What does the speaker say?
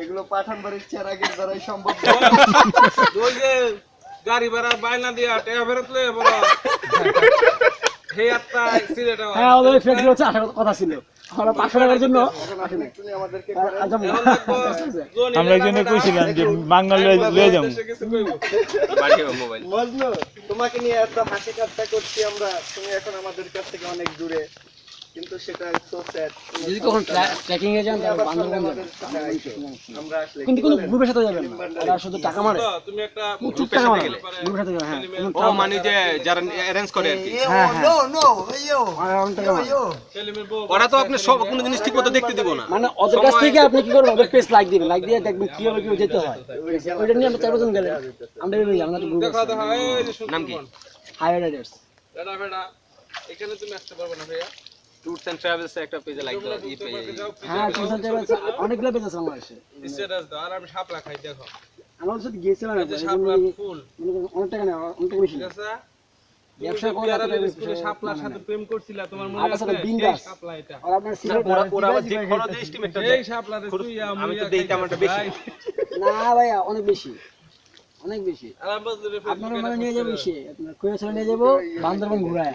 এগুলো পাঠান বাড়ির চেরাগের দ্বারাই সম্ভব। ওই যে গাড়ি ভাড়া বাইনা দিয়া টাকা ফেরত লয়ে বড় হে আত্মা সিলেট হ্যাঁ ওদের ফ্রেন্ড হচ্ছে আসার কথা ছিল আমরা 500 টাকার জন্য আমাদেরকে আমরা এই জন্য কইছিলাম যে বাঙালি লয়ে যাবো মজনু তোমাকে নিয়ে এত হাসি ঠাট্টা করছি আমরা, তুমি এখন আমাদের কাছ থেকে অনেক দূরে, কিন্তু সেটা সো স্যাড। যদি কখন ট্রেকিং এ যান তাহলে বান্দরবান যাবেন আমরা আসলে কিন্তু কোনো গ্রুপের সাথে যাবেন না ওরা শুধু টাকা মারে তুমি একটা প্রচুর টাকা মারে গ্রুপের সাথে যাবেন হ্যাঁ ও মানে যে যারা অ্যারেঞ্জ করে আর কি আর অনেক টাকা মারে সেলিমের বউ ওরা তো আপনি সব কোনো জিনিস ঠিক মতো দেখতে দিব না মানে ওদের কাছ থেকে আপনি কি করবেন ওদের পেজ লাইক দিবেন লাইক দিয়ে দেখবেন কিভাবে কিভাবে যেতে হয় ওইটা নিয়ে আমরা 4 জন গেলে আমরা নিয়ে আমরা গ্রুপ দেখা দেখা এই যে নাম কি? হাই রাইডার্স এটা বেটা এখানে তুমি আসতে পারবে না ভাইয়া ট্যুরস এন্ড ট্রাভেলস একটা পেজে লাইক দাও এই পেজে হ্যাঁ সুশান্ত অনেকগুলো পেজ আছে আমার কাছে স্ট্যাটাস দাও আর আমি শাপলা খাই দেখো আমার সাথে গিয়েছিলাম এই যে শাপলা ফুল অনেক টাকা না অনেক টাকা বেশি ঠিক আছে ব্যবসা করে কেরালের স্কুলে শাপলার সাথে প্রেম করছিলা তোমার মনে আর আছে সাথে বিন্দাস শাপলা এটা আর আপনার সিলেট ওরা আবার যে খরচ এস্টিমেটটা এই শাপলারে তুই আমি তো দেই তেমনটা বেশি না ভাইয়া অনেক বেশি অনেক বেশি আর আমি বলতে আপনারা মানে নিয়ে যাবো সে আপনার কইয়া নিয়ে যাবো বান্দরবান ঘুরায়া